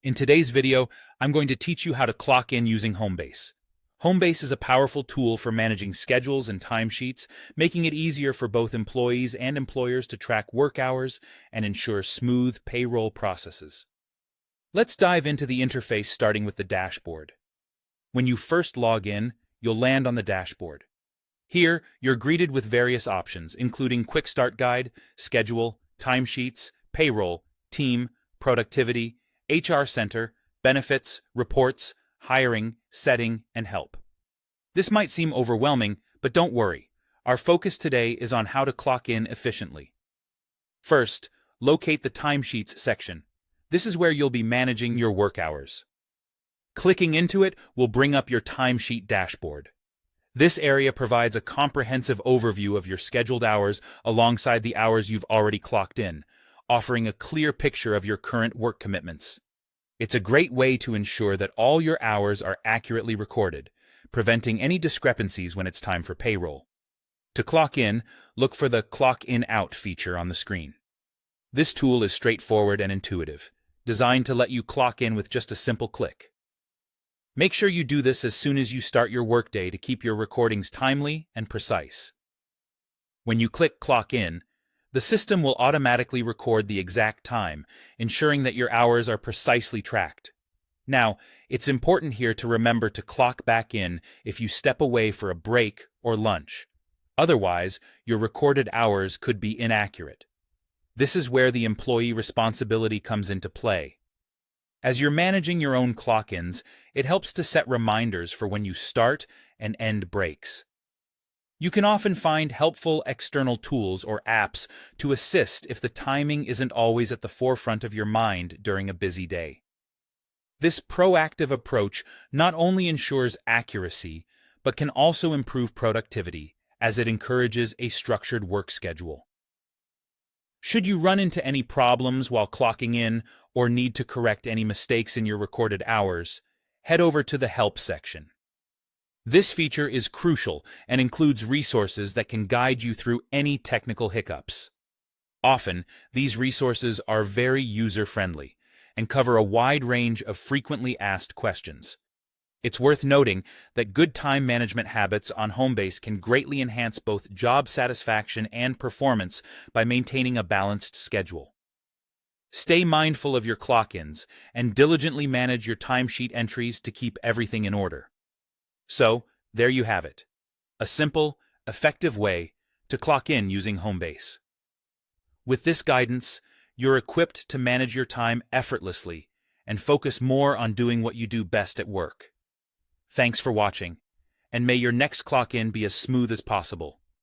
In today's video, I'm going to teach you how to clock in using Homebase. Homebase is a powerful tool for managing schedules and timesheets, making it easier for both employees and employers to track work hours and ensure smooth payroll processes. Let's dive into the interface starting with the dashboard. When you first log in, you'll land on the dashboard. Here, you're greeted with various options, including Quick Start Guide, Schedule, Timesheets, Payroll, Team, Productivity, HR Center, Benefits, Reports, Hiring, Setting, and Help. This might seem overwhelming, but don't worry. Our focus today is on how to clock in efficiently. First, locate the Timesheets section. This is where you'll be managing your work hours. Clicking into it will bring up your timesheet dashboard. This area provides a comprehensive overview of your scheduled hours alongside the hours you've already clocked in, offering a clear picture of your current work commitments. It's a great way to ensure that all your hours are accurately recorded, preventing any discrepancies when it's time for payroll. To clock in, look for the Clock In Out feature on the screen. This tool is straightforward and intuitive, designed to let you clock in with just a simple click. Make sure you do this as soon as you start your workday to keep your recordings timely and precise. When you click Clock In, the system will automatically record the exact time, ensuring that your hours are precisely tracked. Now, it's important here to remember to clock back in if you step away for a break or lunch. Otherwise, your recorded hours could be inaccurate. This is where the employee responsibility comes into play. As you're managing your own clock-ins, it helps to set reminders for when you start and end breaks. You can often find helpful external tools or apps to assist if the timing isn't always at the forefront of your mind during a busy day. This proactive approach not only ensures accuracy, but can also improve productivity, as it encourages a structured work schedule. Should you run into any problems while clocking in or need to correct any mistakes in your recorded hours, head over to the Help section. This feature is crucial and includes resources that can guide you through any technical hiccups. Often, these resources are very user-friendly and cover a wide range of frequently asked questions. It's worth noting that good time management habits on Homebase can greatly enhance both job satisfaction and performance by maintaining a balanced schedule. Stay mindful of your clock-ins and diligently manage your timesheet entries to keep everything in order. So, there you have it. A simple, effective way to clock in using Homebase. With this guidance, you're equipped to manage your time effortlessly and focus more on doing what you do best at work. Thanks for watching, and may your next clock-in be as smooth as possible.